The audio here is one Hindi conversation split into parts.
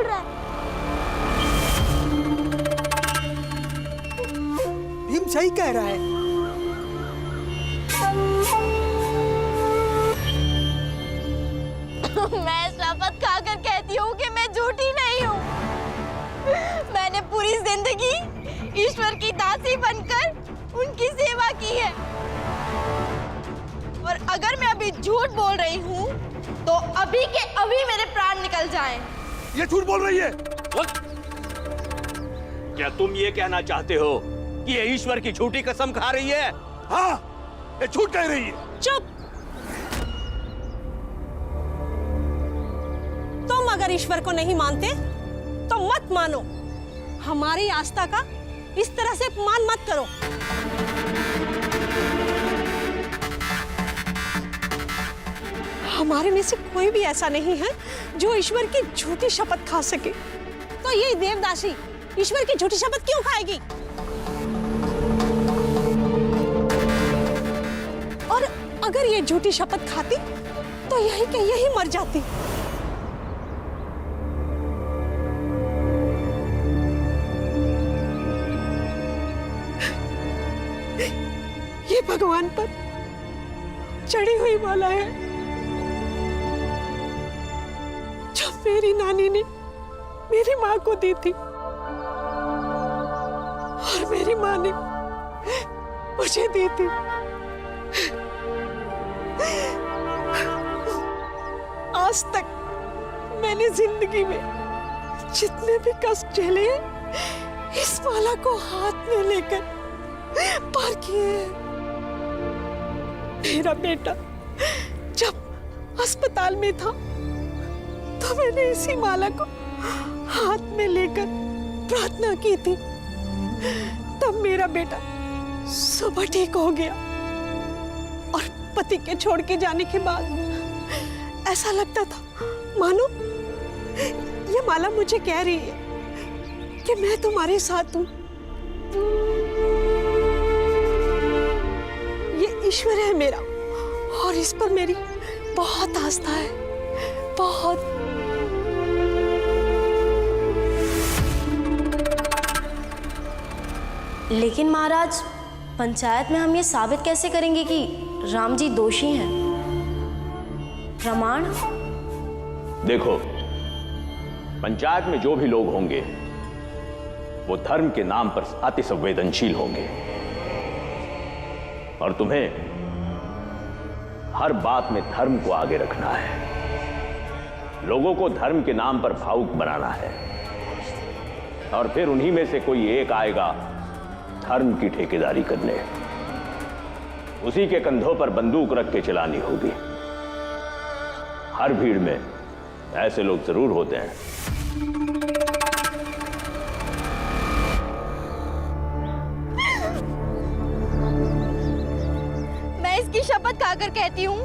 बोल रहा है। भीम सही कह रहा है। मैं शपथ खाकर कहती हूँ कि मैं झूठी नहीं हूँ। मैंने पूरी जिंदगी ईश्वर की दासी बनकर उनकी सेवा की है। और अगर मैं अभी झूठ बोल रही हूँ तो अभी के अभी मेरे प्राण निकल जाएं। ये झूठ बोल रही है। क्या तुम ये कहना चाहते हो कि ये ईश्वर की झूठी कसम खा रही है? हाँ, ये झूठ कह रही है। चुप। तुम अगर ईश्वर को नहीं मानते तो मत मानो। हमारी आस्था का इस तरह से अपमान मत करो। हमारे में से कोई भी ऐसा नहीं है जो ईश्वर की झूठी शपथ खा सके। तो ये देवदासी ईश्वर की झूठी शपथ क्यों खाएगी? और अगर ये झूठी शपथ खाती तो यही के यही मर जाती। ये भगवान पर चढ़ी हुई माला है जो मेरी नानी ने मेरी माँ को दी थी और मेरी माँ ने मुझे दी थी। आज तक मैंने जिंदगी में जितने भी कष्ट झेले इस माला को हाथ में लेकर पार किए हैं। मेरा बेटा जब अस्पताल में था तो मैंने इसी माला को हाथ में लेकर प्रार्थना की थी। तब मेरा बेटा सुबह ठीक हो गया और पति के छोड़ के जाने के बाद ऐसा लगता था मानो ये माला मुझे कह रही है कि मैं तुम्हारे साथ हूं। ये ईश्वर है मेरा और इस पर मेरी बहुत आस्था है, बहुत। लेकिन महाराज, पंचायत में हम ये साबित कैसे करेंगे कि राम जी दोषी हैं? प्रमाण? देखो, पंचायत में जो भी लोग होंगे वो धर्म के नाम पर अति संवेदनशील होंगे और तुम्हें हर बात में धर्म को आगे रखना है। लोगों को धर्म के नाम पर भावुक बनाना है और फिर उन्हीं में से कोई एक आएगा धर्म की ठेकेदारी करने। उसी के कंधों पर बंदूक रख के चलानी होगी। हर भीड़ में ऐसे लोग जरूर होते हैं। मैं इसकी शपथ खाकर कहती हूँ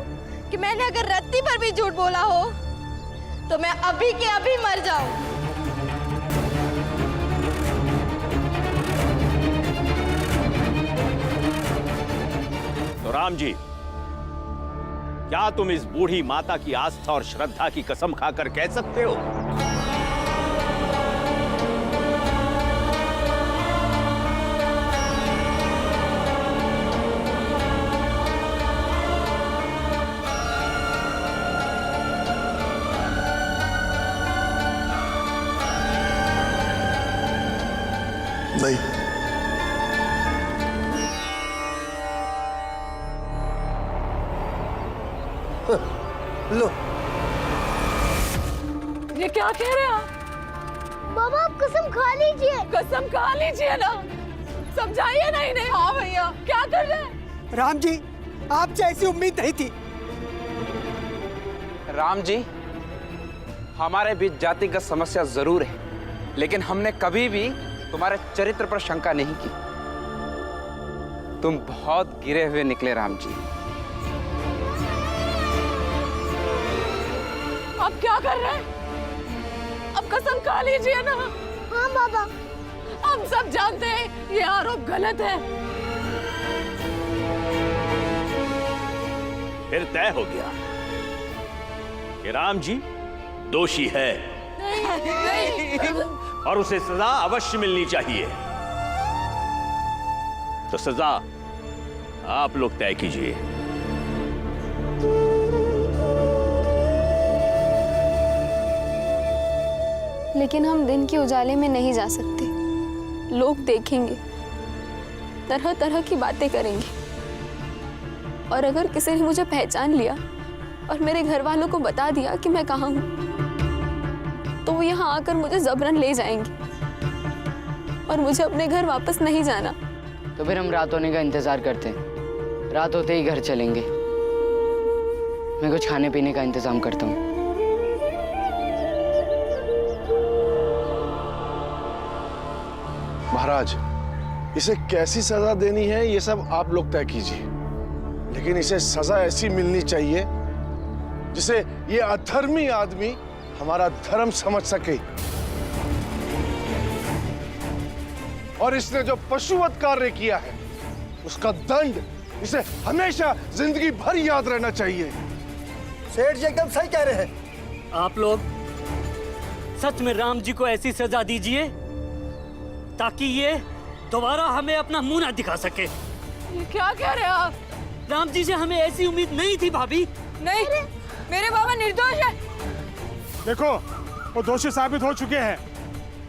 कि मैंने अगर रत्ती पर भी झूठ बोला हो तो मैं अभी के अभी मर जाऊं। तो राम जी, क्या तुम इस बूढ़ी माता की आस्था और श्रद्धा की कसम खाकर कह सकते हो? नहीं। लो, ये क्या कह रहे हैं आप? बाबा, आप कसम खा लीजिए। कसम खा लीजिए ना, समझाइए ना इन्हें। हाँ भैया, क्या कर रहे हैं? राम जी, आपसे ऐसी उम्मीद नहीं थी। राम जी, हमारे बीच जातिगत समस्या जरूर है, लेकिन हमने कभी भी तुम्हारे चरित्र पर शंका नहीं की। तुम बहुत गिरे हुए निकले राम जी। आप क्या कर रहे हैं? अब कसम खा लीजिए ना। हाँ बाबा। हम सब जानते हैं ये आरोप गलत है। फिर तय हो गया कि राम जी दोषी है। नहीं, और उसे सजा अवश्य मिलनी चाहिए। तो सजा आप लोग तय कीजिए। लेकिन हम दिन के उजाले में नहीं जा सकते। लोग देखेंगे, तरह तरह की बातें करेंगे, और अगर किसी ने मुझे पहचान लिया और मेरे घर वालों को बता दिया कि मैं कहाँ हूँ, तो वो यहाँ आकर मुझे जबरन ले जाएंगे और मुझे अपने घर वापस नहीं जाना। तो फिर हम रात होने का इंतजार करते हैं। रात होते ही घर चलेंगे। मैं कुछ खाने पीने का इंतजाम करता हूँ। महाराज, इसे कैसी सजा देनी है ये सब आप लोग तय कीजिए, लेकिन इसे सजा ऐसी मिलनी चाहिए जिसे ये अधर्मी आदमी हमारा धर्म समझ सके। और इसने जो पशुवध कार्य किया है उसका दंड इसे हमेशा जिंदगी भर याद रहना चाहिए। सेठ जी एकदम सही कह रहे हैं। आप लोग सच में राम जी को ऐसी सजा दीजिए ताकि ये दोबारा हमें अपना मुंह ना दिखा सके। ये क्या कह रहे हैं आप? राम जी से हमें ऐसी उम्मीद नहीं थी भाभी। नहीं, मेरे बाबा निर्दोष है। देखो, वो दोषी साबित हो चुके हैं।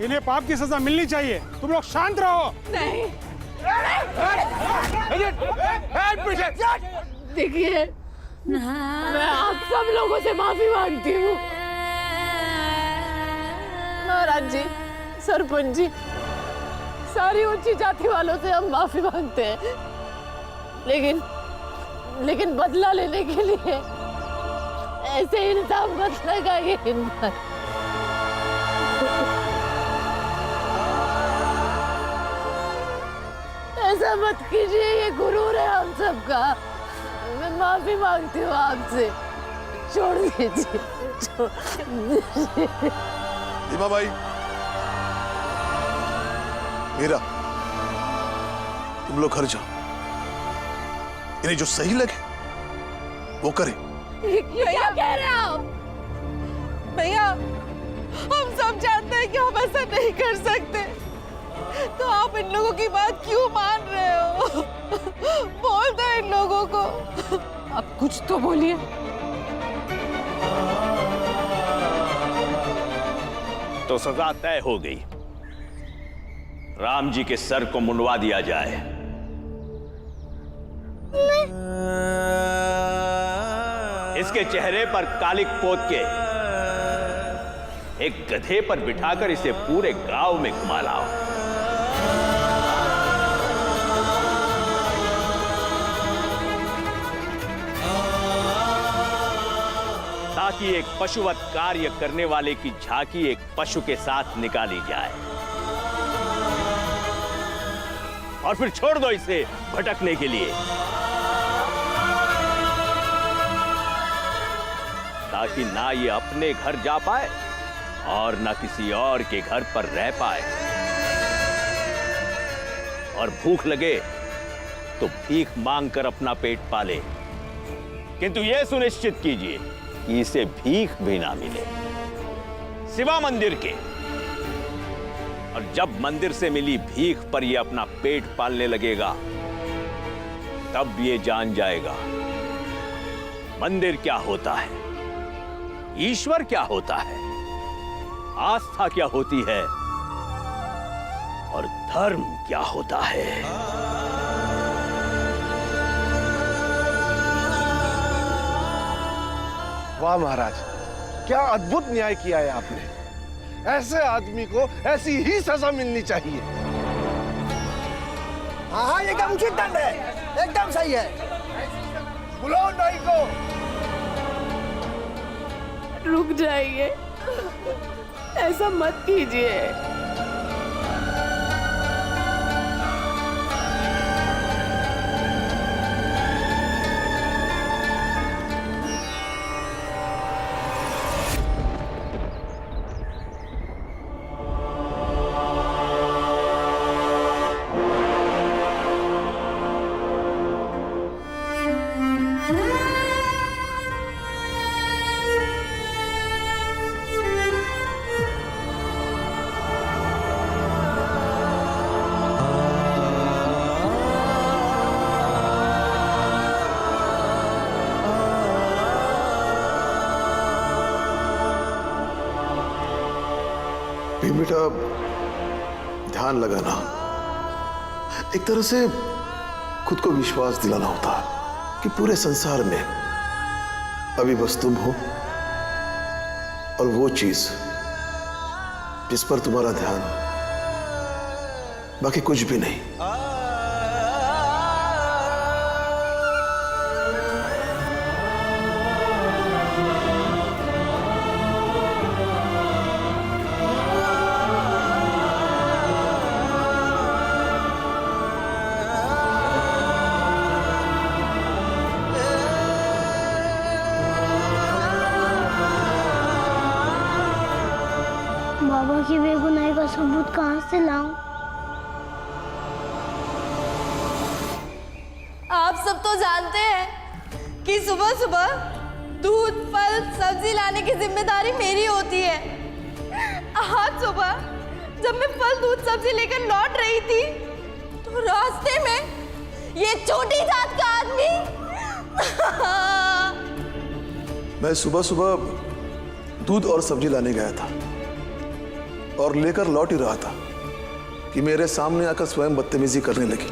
इन्हें पाप की सजा मिलनी चाहिए। तुम लोग शांत रहो। नहीं, देखिए, मैं आप सब लोगों से माफी मांगती हूँ। महाराज जी, सरपंच जी, सारी ऊंची जाति वालों से हम माफी मांगते हैं, लेकिन बदला लेने के लिए ऐसे इल्जाम मत लगाइए इन पर। ऐसा मत कीजिए, ये गुरूर है हम सबका। मैं माफी मांगती हूँ आपसे। छोड़ दीजिए, छोड़ दीजिए। दीमा भाई, मीरा, तुम लोग घर जाओ। इन्हें जो सही लगे वो करें। क्या कह रहे हैं आप? भैया, हम सब जानते हैं कि हम ऐसा नहीं कर सकते, तो आप इन लोगों की बात क्यों मान रहे हो? बोल दो इन लोगों को। आप कुछ तो बोलिए। तो सजा तय हो गई। राम जी के सर को मुंडवा दिया जाए। इसके चेहरे पर कालिक पोत के एक गधे पर बिठाकर इसे पूरे गांव में घुमा लाओ। ताकि एक पशुवत कार्य करने वाले की झांकी एक पशु के साथ निकाली जाए, और फिर छोड़ दो इसे भटकने के लिए, ताकि ना ये अपने घर जा पाए और ना किसी और के घर पर रह पाए। और भूख लगे तो भीख मांगकर अपना पेट पाले, किंतु यह सुनिश्चित कीजिए कि इसे भीख भी ना मिले, सिवा मंदिर के। और जब मंदिर से मिली भीख पर यह अपना पेट पालने लगेगा, तब ये जान जाएगा मंदिर क्या होता है, ईश्वर क्या होता है, आस्था क्या होती है और धर्म क्या होता है। वाह महाराज, क्या अद्भुत न्याय किया है आपने। ऐसे आदमी को ऐसी ही सजा मिलनी चाहिए। हाँ, एकदम उचित दंड है, एकदम सही है। बुलाओ नाई को। रुक जाइए, ऐसा मत कीजिए। भी बेटा ध्यान लगाना, एक तरह से खुद को विश्वास दिलाना होता है कि पूरे संसार में अभी बस तुम हो और वो चीज जिस पर तुम्हारा ध्यान, बाकी कुछ भी नहीं। बाबा की बेगुनाही का सबूत कहाँ से लाऊं? आप सब तो जानते हैं कि सुबह सुबह दूध, फल, सब्जी लाने की जिम्मेदारी मेरी होती है। आज सुबह जब मैं फल, दूध, सब्जी लेकर लौट रही थी तो रास्ते में ये छोटी जात का आदमी मैं सुबह सुबह दूध और सब्जी लाने गया था और लेकर लौट ही रहा था कि मेरे सामने आकर स्वयं बदतमीजी करने लगी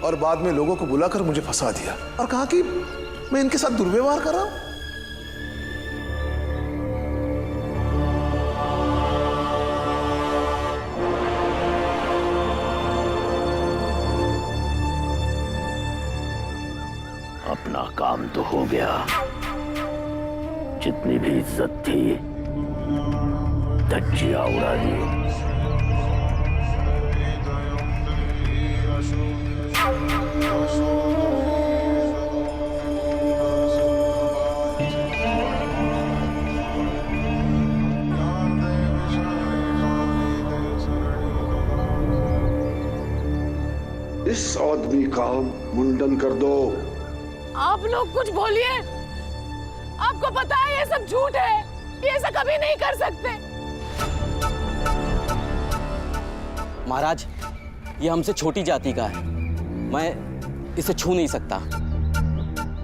और बाद में लोगों को बुलाकर मुझे फंसा दिया और कहा कि मैं इनके साथ दुर्व्यवहार कर रहा हूं। अपना काम तो हो गया, जितनी भी इज्जत थी धज्जियां उड़ा दी। इस आदमी का मुंडन कर दो। आप लोग कुछ बोलिए। आपको पता है ये सब झूठ है, ये ऐसा कभी नहीं कर सकते। महाराज, ये हमसे छोटी जाति का है, मैं इसे छू नहीं सकता,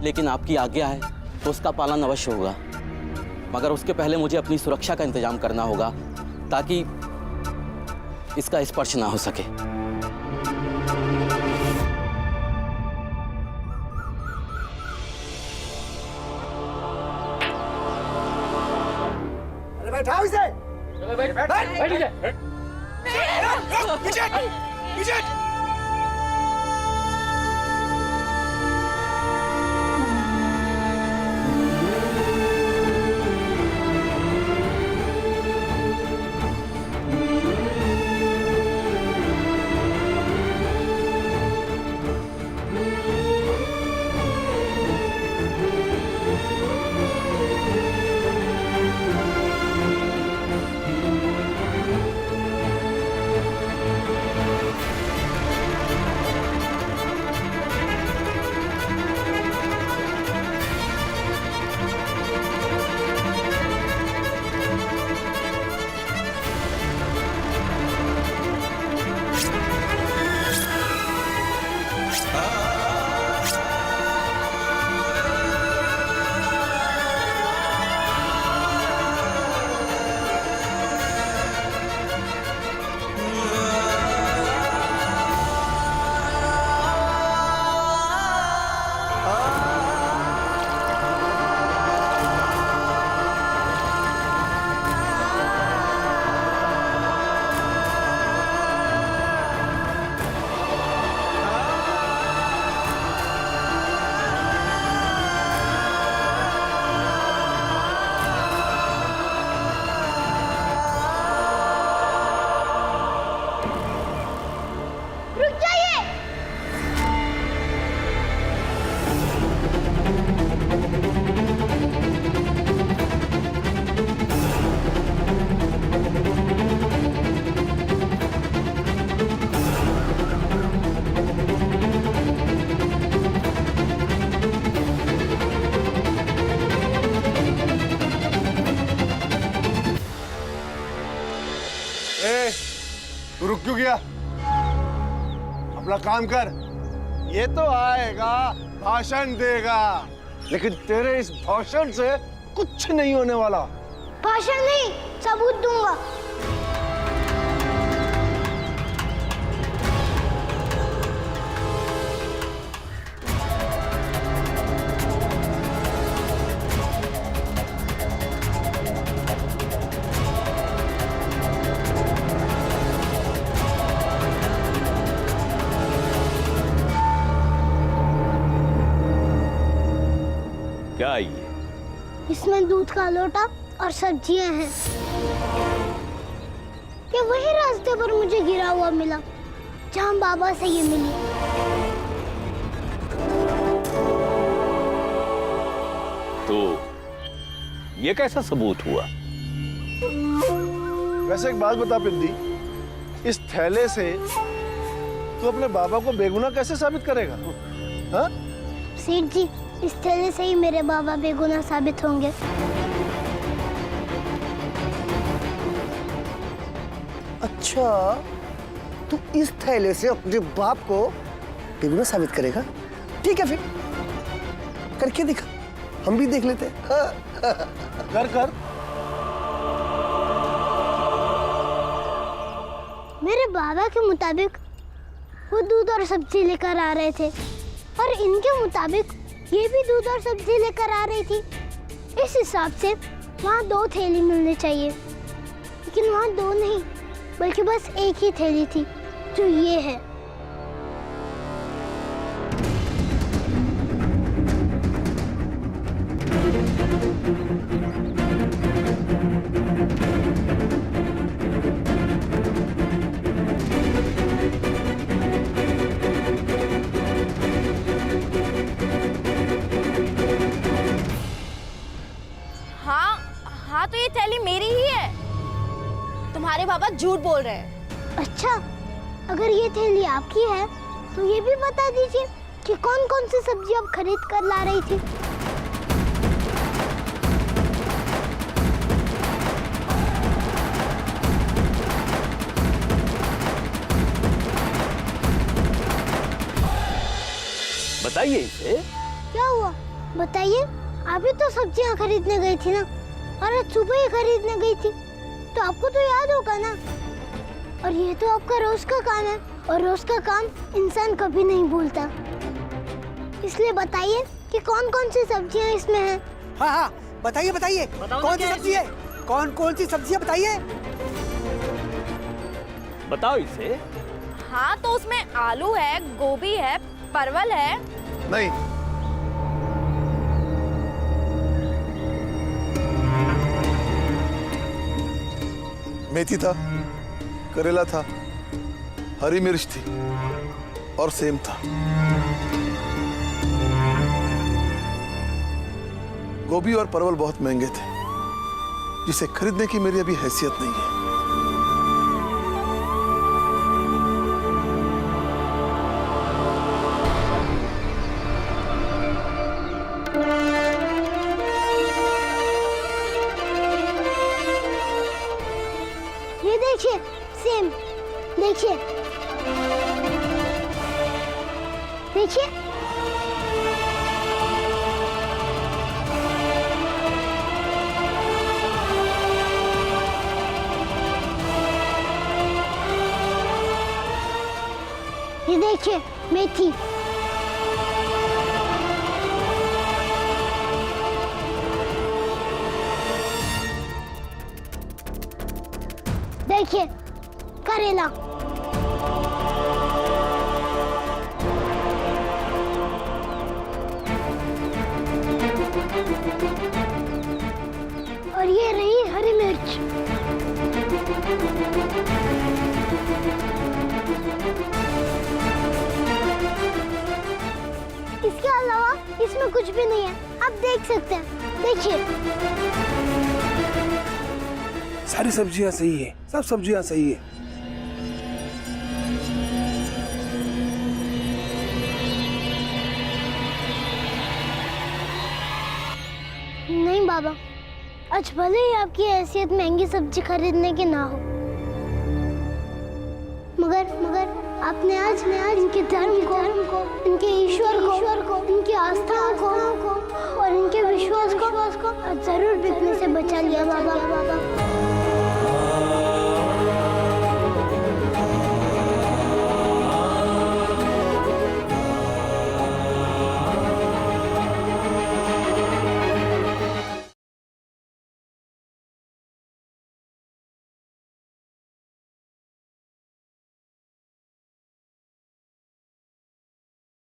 लेकिन आपकी आज्ञा है तो उसका पालन अवश्य होगा। मगर उसके पहले मुझे अपनी सुरक्षा का इंतजाम करना होगा ताकि इसका स्पर्श ना हो सके। बैठाओ इसे। तू रुक क्यों गया? अपना काम कर। ये तो आएगा, भाषण देगा, लेकिन तेरे इस भाषण से कुछ नहीं होने वाला। भाषण नहीं, सबूत दूंगा। क्या ये? इसमें दूध का लोटा और सब्जियां हैं। ये वही रास्ते पर मुझे गिरा हुआ मिला जहाँ बाबा से ये मिली। तो ये कैसा सबूत हुआ? वैसे एक बात बता पिंदी, इस थैले से तू अपने बाबा को बेगुनाह कैसे साबित करेगा? हाँ? सेठ जी, इस थैले से ही मेरे बाबा बेगुनाह साबित होंगे। अच्छा, तू इस थैले से अपने बाप को बेगुनाह साबित करेगा? ठीक है, फिर करके दिखा, हम भी देख लेते हैं। कर कर। मेरे बाबा के मुताबिक वो दूध और सब्जी लेकर आ रहे थे और इनके मुताबिक ये भी दूध और सब्जी लेकर आ रही थी। इस हिसाब से वहाँ 2 थैली मिलनी चाहिए, लेकिन वहाँ 2 नहीं बल्कि बस एक ही थैली थी, जो ये है। हाँ, तो ये थैली मेरी ही है। तुम्हारे बाबा झूठ बोल रहे हैं। अच्छा, अगर ये थैली आपकी है तो ये भी बता दीजिए कि कौन कौन सी सब्जी आप खरीद कर ला रही थी। बताइए इसे। क्या हुआ बताइए? आप ही तो सब्जियां खरीदने गई थी ना, और आज सुबह ही खरीदने गई थी, तो आपको तो याद होगा ना। और ये तो आपका रोज का काम है, और रोज का काम इंसान कभी नहीं भूलता। इसलिए बताइए कि कौन कौन सी सब्जियां इसमें हैं। हाँ हाँ, बताइए बताइए, कौन सी सब्जी है? कौन सी सब्जियां बताइए। बताओ इसे। हाँ, तो उसमें आलू है, गोभी है, परवल है। नहीं, मेथी था, करेला था, हरी मिर्च थी और सेम था। गोभी और परवल बहुत महंगे थे, जिसे खरीदने की मेरी अभी हैसियत नहीं है। ये देखिए, सेम, देखिए देखिए। ये देखिए, मेथी। देखिए, करेला। और ये रही हरी मिर्च। इसके अलावा इसमें कुछ भी नहीं है, आप देख सकते हैं। देखिए, सारी सब्जियां सही है, सब सब्जियां सही है। नहीं बाबा, आज भले ही आपकी हैसियत महंगी सब्जी खरीदने की ना हो, मगर आपने आज इनके धर्म को, इनके ईश्वर को, इनकी आस्थाओं को और इनके विश्वास को जरूर बिकने से बचा लिया बाबा।